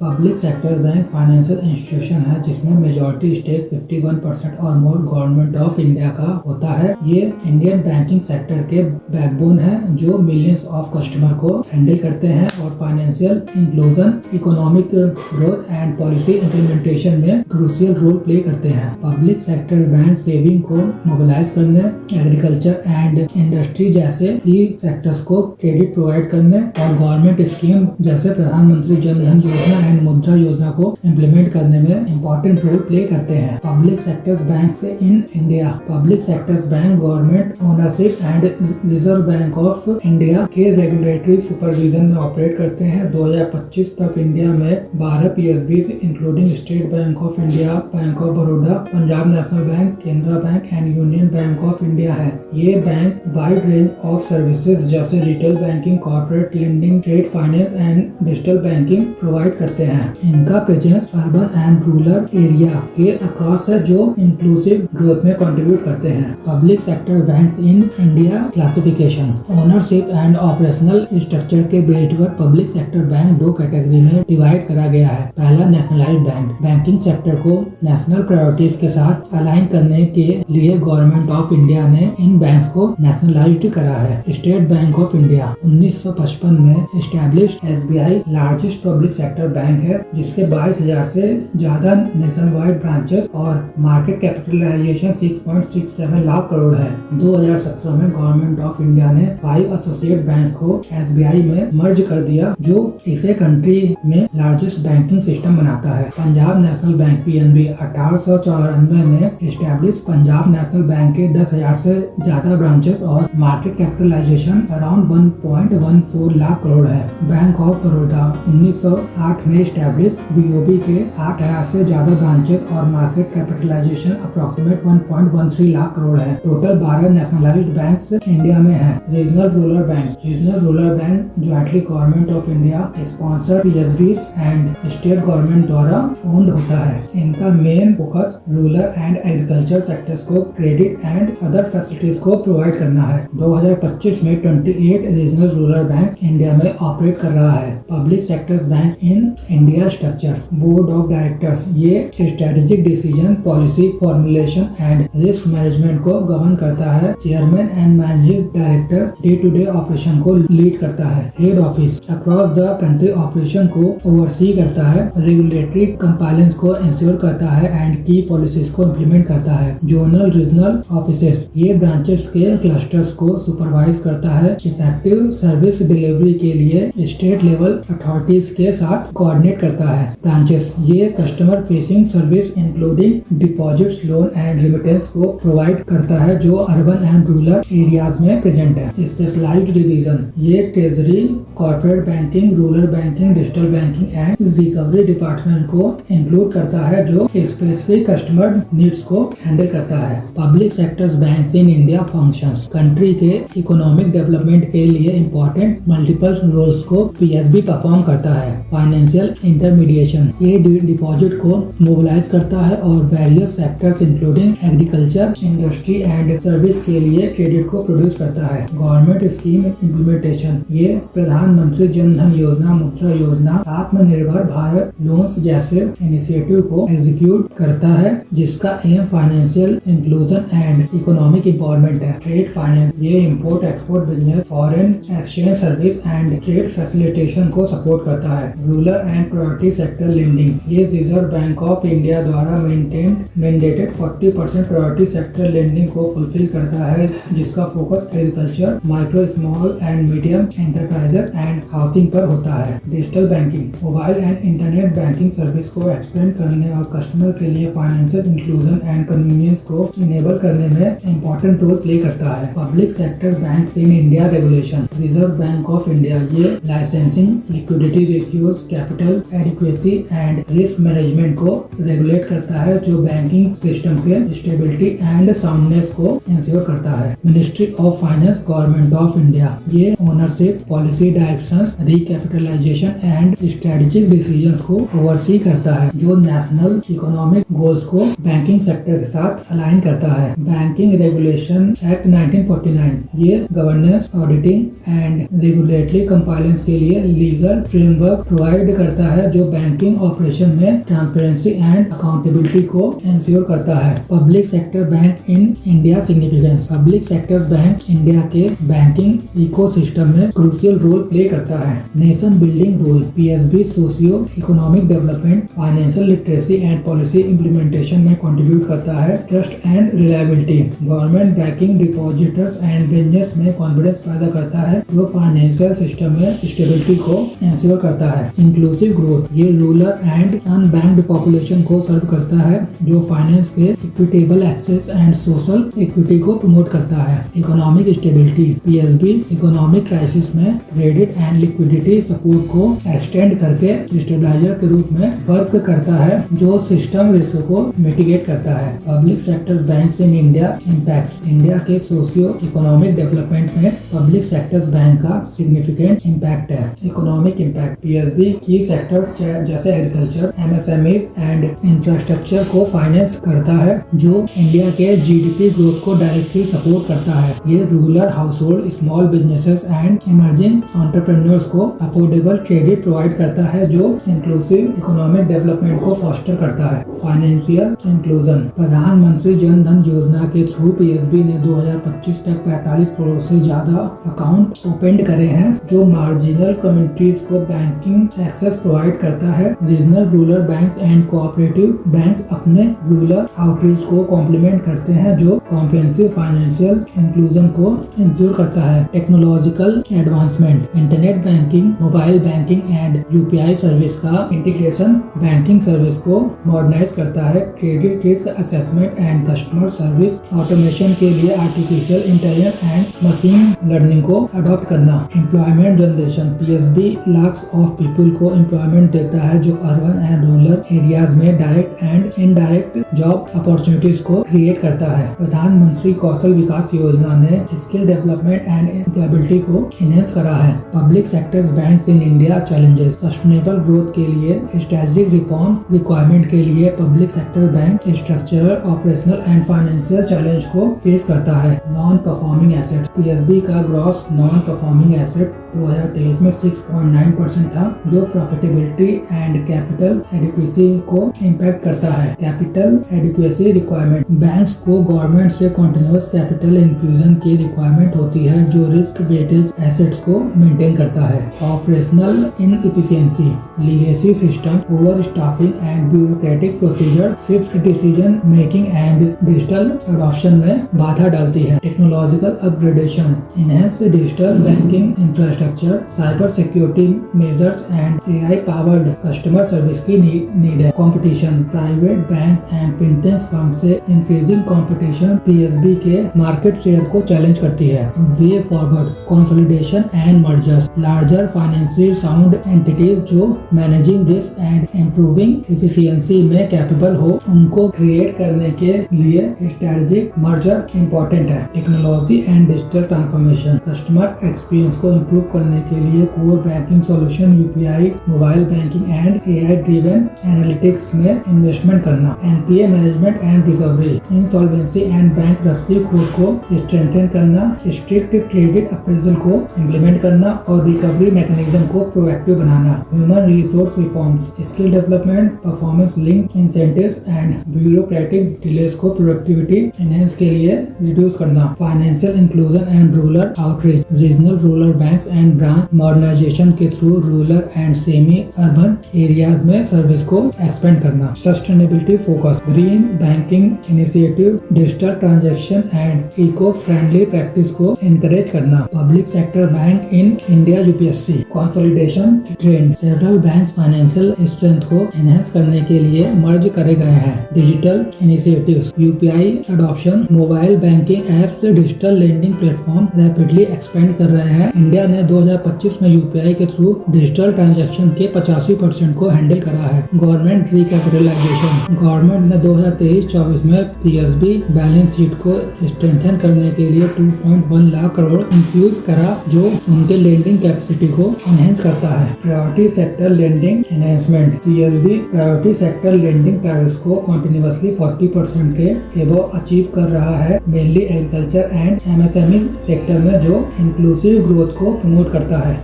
Public sector bank financial institution है जिसमें majority stake 51% और मोर गवर्नमेंट ऑफ इंडिया का होता है। ये इंडियन बैंकिंग सेक्टर के बैकबोन है जो मिलियंस ऑफ कस्टमर को हैंडल करते हैं और financial inclusion, economic growth and policy implementation में क्रूशियल रोल प्ले करते हैं। पब्लिक सेक्टर बैंक सेविंग को मोबिलाइज करने, एग्रीकल्चर एंड इंडस्ट्री जैसे की सेक्टर्स को क्रेडिट प्रोवाइड करने और गवर्नमेंट स्कीम जैसे प्रधानमंत्री जन धन योजना एंड मुद्रा योजना को इम्प्लीमेंट करने में इम्पोर्टेंट रोल प्ले करते हैं। Public sector bank in India. Public sector bank government ownership and Reserve Bank of India के रेगुलेटरी सुपरविजन में ऑपरेट करते हैं। 2025 तक इंडिया में 12 PSBs including State Bank of India, Bank of Baroda, Punjab National Bank, Canara Bank and Union Bank of India है। ये bank wide range of services जैसे retail banking, corporate lending, trade finance and digital banking provide करते हैं। इनका presence urban and rural area के across है जो inclusive growth में कंट्रीब्यूट करते हैं। Public sector bank in India classification. Ownership and operational structure के बेस्ड पर पब्लिक सेक्टर बैंक दो कैटेगरी में डिवाइड करा गया है। पहला, नेशनलाइज्ड बैंक। बैंकिंग सेक्टर को नेशनल प्रायोरिटीज के साथ अलाइन करने के लिए गवर्नमेंट ऑफ इंडिया ने इन बैंक्स को नेशनलाइज्ड करा है। स्टेट बैंक ऑफ इंडिया 1955 में established SBI largest public sector bank है जिसके 22,000 से ज्यादा नेशन वाइड ब्रांचेस और मार्केट कैपिटलाइजेशन 6.67 लाख करोड़ है। 2017 में गवर्नमेंट ऑफ इंडिया ने 5 एसोसिएट बैंक्स को SBI में मर्ज कर दिया जो इसे कंट्री में लार्जेस्ट बैंकिंग सिस्टम बनाता है। पंजाब नेशनल बैंक PNB 1894 में एस्टैब्लिश पंजाब नेशनल बैंक के 10,000 से ज्यादा ब्रांचेस और market capitalisation around 1.14 lakh crore है। बैंक ऑफ बड़ौदा 1908 में एस्टैब्लिश BOB के 8,000 से ज्यादा ब्रांचेस और market capitalisation approximate 1.13 lakh crore है। टोटल 12 नेशनलाइज्ड बैंक्स इंडिया में है। Regional rural bank. Regional rural bank jointly government of India sponsored PSBs and state government द्वारा ओन्ड होता है। इनका main focus rural and agriculture sectors को क्रेडिट एंड अदर फैसिलिटीज को provide करना है। 2025 में 28 रीजनल रूरल बैंक इंडिया में ऑपरेट कर रहा है। Public sector bank in India structure. Board of directors ये strategic decision, policy formulation and risk management को गवर्न करता है। Chairman and managing director day to day operation को लीड करता है। Head office across the country operation को oversee करता है, रेगुलेटरी कंप्लायंस को इंश्योर करता है एंड की पॉलिसीज को इम्प्लीमेंट करता है। जोनल रीजनल ऑफिसेस ये ब्रांचेस के क्लस्टर्स को सुपरवाइज करता है। इफेक्टिव सर्विस डिलीवरी के लिए स्टेट लेवल अथॉरिटीज के साथ कोऑर्डिनेट करता है। ब्रांचेस ये customer facing service including deposits, loan and remittance को प्रोवाइड करता है जो अर्बन एंड रूरल एरियाज में प्रेजेंट है। स्पेशलाइज्ड डिवीजन ये treasury, corporate banking, rural banking, digital banking and recovery department को इंक्लूड करता है जो स्पेसिफिक कस्टमर नीड्स को हैंडल करता है। Public sector bank in India functions. Country के इकोनॉमिक डेवलपमेंट के लिए इम्पोर्टेंट मल्टीपल रोल्स को PSB परफॉर्म करता है। फाइनेंशियल इंटरमीडिएशन ये डिपॉजिट को मोबिलाइज करता है और various sectors including agriculture, industry and service के लिए क्रेडिट को प्रोड्यूस करता है। गवर्नमेंट स्कीम इम्प्लीमेंटेशन ये प्रधानमंत्री जन धन योजना, मुद्रा योजना, आत्मनिर्भर भारत लोन्स जैसे इनिशिएटिव को एग्जीक्यूट करता है जिसका aim financial inclusion and economic empowerment है। ट्रेड फाइनेंस ये import export business, foreign exchange service and trade facilitation को सपोर्ट करता है। Rural and priority sector lending ये रिजर्व बैंक ऑफ इंडिया द्वारा मैंडेटेड 40% प्रायोरिटी सेक्टर लेंडिंग को fulfil करता है जिसका focus agriculture, micro, small and medium enterprises and housing पर होता है। Digital banking mobile and internet banking service को एक्सपेंड करने और कस्टमर के लिए फाइनेंशियल इंक्लूजन एंड कन्वीनियंस को इनेबल करने में इम्पोर्टेंट रोल प्ले करता है। Public sector bank in India regulation. Reserve Bank of India ये licensing, liquidity ratios, capital adequacy and risk management को रेगुलेट करता है जो बैंकिंग सिस्टम के स्टेबिलिटी एंड साउंडनेस को इंश्योर करता है। Ministry of Finance Government of India ये ownership, policy directions, recapitalisation and strategic decisions को ओवरसी करता है जो नेशनल इकोनॉमिक गोल्स को बैंकिंग सेक्टर के साथ अलाइन करता है। बैंकिंग रेगुलेशन एक्ट 1949 ये governance, auditing and regulatory compliance के लिए लीगल फ्रेमवर्क प्रोवाइड करता करता है जो बैंकिंग ऑपरेशन में ट्रांसपेरेंसी एंड अकाउंटेबिलिटी को इंश्योर करता है। Public sector bank in India significance. Public sector bank India के बैंकिंग इकोसिस्टम में क्रूशियल रोल प्ले करता है। Nation building role. PSB socio economic development, financial literacy and policy implementation में contribute करता है। Trust and reliability. Government banking depositors and business में confidence पैदा करता है जो फाइनेंशियल सिस्टम में स्टेबिलिटी को इंश्योर करता है। Inclusive growth. ये रूरल एंड अनबैंक्ड पॉपुलेशन को सर्व करता है जो फाइनेंस के equitable access and social equity को प्रमोट करता है। Economic stability. PSB economic crisis में क्रेडिट एंड लिक्विडिटी सपोर्ट को एक्सटेंड करके स्टेबलाइजर के रूप में वर्क करता है जो सिस्टम रिस्क को मिटिगेट करता है। Public sector banks in India impact. India के सोशियो इकोनॉमिक डेवलपमेंट में पब्लिक सेक्टर बैंक का सिग्निफिकेंट इम्पैक्ट है। Economic impact. पीएसबी की सेक्टर्स जैसे एग्रीकल्चर, एमएसएमईज एंड इंफ्रास्ट्रक्चर को फाइनेंस करता है जो इंडिया के जीडीपी ग्रोथ को डायरेक्टली सपोर्ट करता है। ये rural household, small businesses and emerging entrepreneurs को अफोर्डेबल क्रेडिट प्रोवाइड करता है जो इंक्लूसिव इकोनॉमिक डेवलपमेंट को फॉस्टर करता है। Financial inclusion. प्रधानमंत्री जन धन योजना के थ्रू पीएसबी ने 2025 तक 45 करोड़ से ज्यादा अकाउंट ओपन करे हैं जो मार्जिनल कम्युनिटीज को बैंकिंग एक्सेस प्रोवाइड करता है। Regional rural banks and cooperative banks अपने रूरल आउटरीच को कॉम्प्लीमेंट करते हैं जो कॉम्प्रिहेंसिव फाइनेंशियल इंक्लूजन को इंश्योर करता है। Technological advancement. Internet banking, mobile banking and UPI service का इंटीग्रेशन बैंकिंग सर्विस को मॉडर्नाइज करता है। Credit risk assessment and customer service automation के लिए artificial intelligence and machine learning को अडॉप्ट करना। Employment generation. PSB lakhs of people को employment देता है जो अर्बन एंड रूरल एरियाज में direct and indirect job opportunities को क्रिएट करता है। प्रधानमंत्री कौशल विकास योजना ने स्किल डेवलपमेंट एंड एम्प्लॉयबिलिटी को इनहेंस करा है। Public sector banks in India challenges. Sustainable growth के लिए स्ट्रेटेजिक रिफॉर्म रिक्वायरमेंट के लिए public sector bank structural, operational and financial challenge को फेस करता है। Non performing asset. पीएसबी का ग्रॉस नॉन परफॉर्मिंग एसेट 2023 में 6.9% था जो प्रॉफिटेबिलिटी एंड कैपिटल एडिक्वेसी को इम्पैक्ट करता है। Capital adequacy requirement. बैंक्स को गवर्नमेंट से कॉन्टिन्यूअस कैपिटल इन्फ्यूजन की रिक्वायरमेंट होती है जो रिस्क वेटेज एसेट्स को मेंटेन करता है। Operational inefficiency. Legacy system, over staffing and bureaucratic procedure Swift decision making and digital adoption में बाधा डालती है। Technological upgradation. Enhanced digital banking infrastructure, cyber security measures and AI powered customer service की need है। Competition. Private banks and fintech firm से increasing competition PSB के market share को challenge करती है। Way forward. Consolidation and mergers. Larger financial sound entities जो managing risk and improving efficiency में capable हो उनको क्रिएट करने के लिए स्ट्रेटेजिक मर्जर इम्पोर्टेंट है। Technology and digital transformation. Customer experience को इम्प्रूव करने के लिए core banking solution, UPI, mobile banking and AI driven analytics में इन्वेस्टमेंट करना। NPA management and recovery. Insolvency and bankruptcy code को स्ट्रेंथन करना। स्ट्रिक्ट क्रेडिट अप्रेजल को इम्प्लीमेंट करना और रिकवरी मैकेनिज्म को प्रोएक्टिव बनाना। Human resource reforms. Skill development, performance link incentives and bureaucratic delays को प्रोडक्टिविटी एनहेंस के लिए रिड्यूस करना। Financial inclusion and rural outreach. Regional rural banks and branch modernisation के through rural and semi urban areas में service को expand करना। Sustainability focus. Green banking initiative, digital transaction and eco friendly practice को encourage करना। Public sector bank in India UPSC. Consolidation trend. Several banks financial strength को enhance करने के लिए merge करे गए हैं। Digital initiatives. UPI adoption, mobile banking apps, digital lending platform rapidly expand कर रहे हैं। इंडिया ने 2025 में यूपीआई के थ्रू डिजिटल ट्रांजैक्शन के 85% को हैंडल करा है। Government recapitalisation. गवर्नमेंट ने 2023-24 में पीएसबी बैलेंस शीट को स्ट्रेंथन करने के लिए 2.1 लाख करोड़ इंफ्यूज करा जो उनके लेंडिंग कैपेसिटी को एनहेंस करता है। Priority sector lending enhancement. PSB priority sector lending targets को कंटिन्यूअसली 40% के एबव अचीव कर रहा है, mainly agriculture and MSME sector में जो इंक्लूसिव ग्रोथ को प्रमोट करता है।